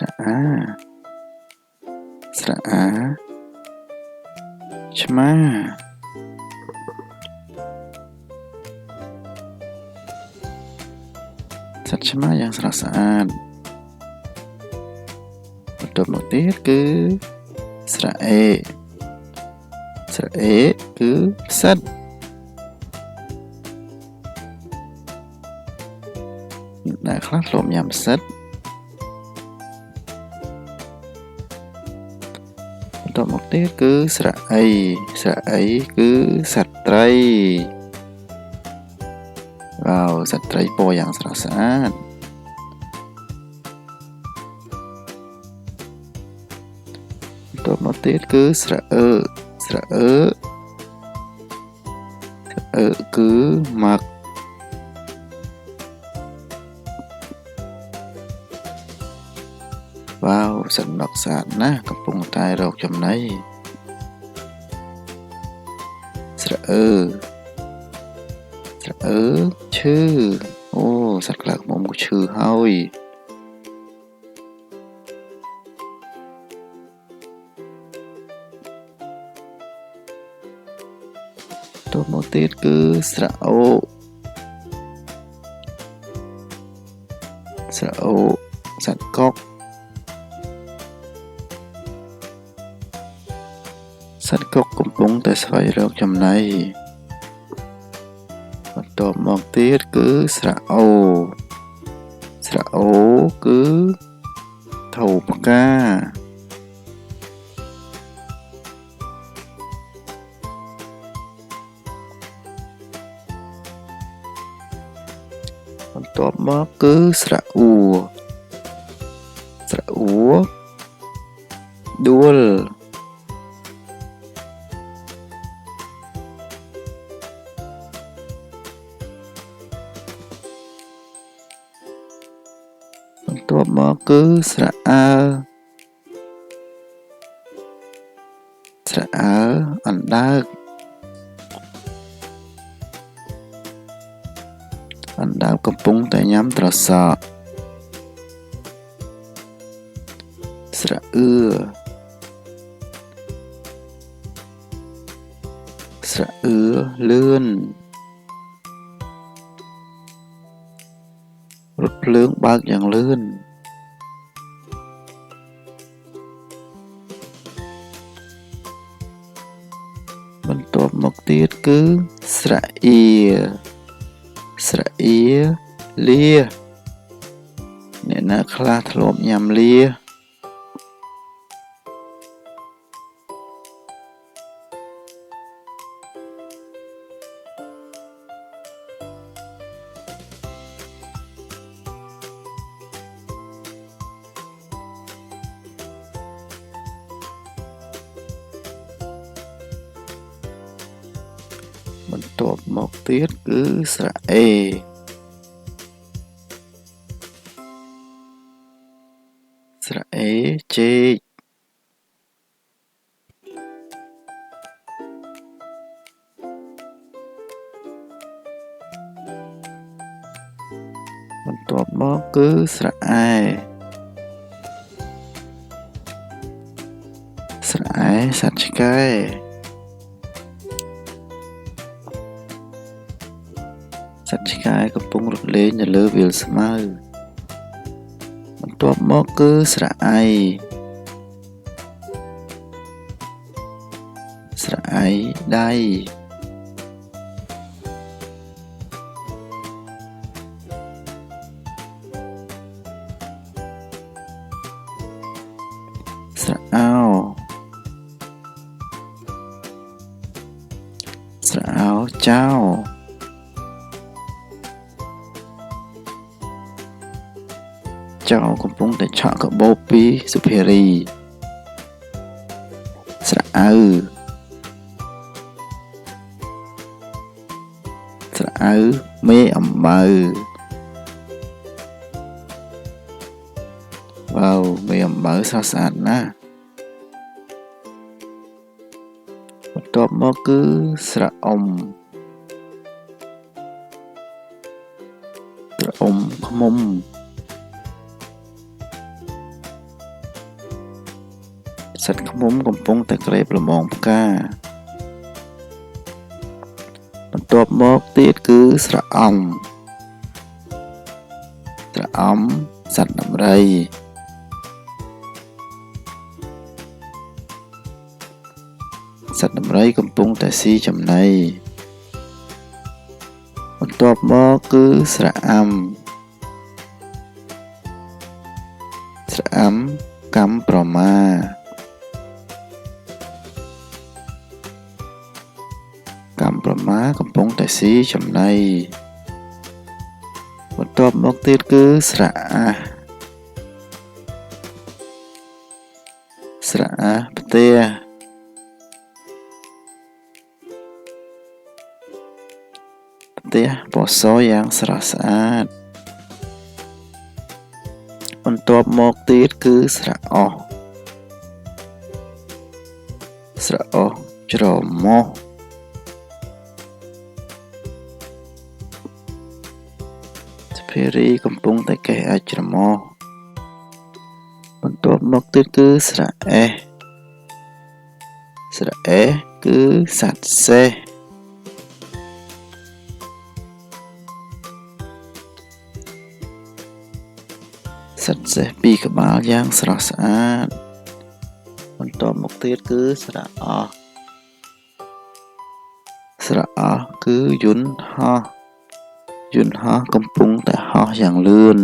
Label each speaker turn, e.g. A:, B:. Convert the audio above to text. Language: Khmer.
A: ระอาสระอาชมาสัตว์ชมาយ៉ាងស្រស់ស្អាតបន្ទាប់មកទៀតគឺស្រៈអេស្រៈអេគឺផ្សិតអ្នកខ្លះធ្លាប់ញ៉ាំផ្សិតបន្ទាប់មកទៀតគឺស្រៈអីស្រៈអីគឺសត្វត្រីវ៉ាវសត្វត្រីពណ៌យ៉ាងស្រស់ស្អាតបន្ទាប់មកទៀតគឺស្រៈអឺស្រៈអឺគឺម៉ាក់វ៉ាវសត្វនកស្អាតណាស់កំពុងតែរកចំណីស្រៈអឺឈឺអូសត្វខ្លាឃ្មុំក៏ឈឺហើយតទៅមកទៀតគឺស្រៈអូសត្វកុកកំពុងតែស្វែងរកចំណីបន្ទាប់មកទៀតគឺស្រៈអូគឺថូផ្កាបន្ទាប់មកគឺស្រៈអ៊ូដួលបន្ទាប់មកគឺស្រៈអើអណ្ដើកកំពុងតែញ៉ាំត្រសក់ស្រៈអឿលឿនរថភ្លើងបើកយ៉ាងលឿនបន្ទាប់មកទៀតគឺស្រៈអៀលាអ្នកណាខ្លះធ្លាប់ញ៉ាំលាបន្ទាប់មកទៀតគឺស្រៈអេចេកបន្ទាប់មកគឺស្រៈអែសត្វឆ្កែកំពុងរត់លេងនៅលើវាលស្មៅបន្ទាប់មកគឺស្រៈអៃដៃស្រៈអោចៅកំពុងតែឆក់កាបូបពីសុភារីស្រៈអៅមេអំបៅវ៉ាវមេអំបៅស្រស់ស្អាតណាស់បន្ទាប់មកគឺស្រៈអ៊ំឃ្មុំ សត្វឃ្មុំកំពុងតែក្រេបលំអងផ្កាបន្ទាប់មកទៀតគឺស្រៈអំសត្វដំរីកំពុងតែស៊ីចំណីបន្ទាប់មកគឺស្រៈអាំកម្មប្រមាកំពុងតែស៊ីចំណីបន្ទាប់មកទៀតគឺស្រៈអាផ្ទះពណ៌សយ៉ាងស្រស់ស្អាតបន្ទាប់មកទៀតគឺស្រៈអុសច្រមុះសុភារីកំពុងតែកេះអាចច្រមុះបន្ទាប់មកទៀតគឺស្រៈអេសគឺសត្វសេះពីរក្បាលយ៉ាងស្រស់ស្អាតបន្ទាប់មកទៀតគឺស្រៈអស់គឺយន្តហោះកំពុងតែហោះយ៉ាងលឿន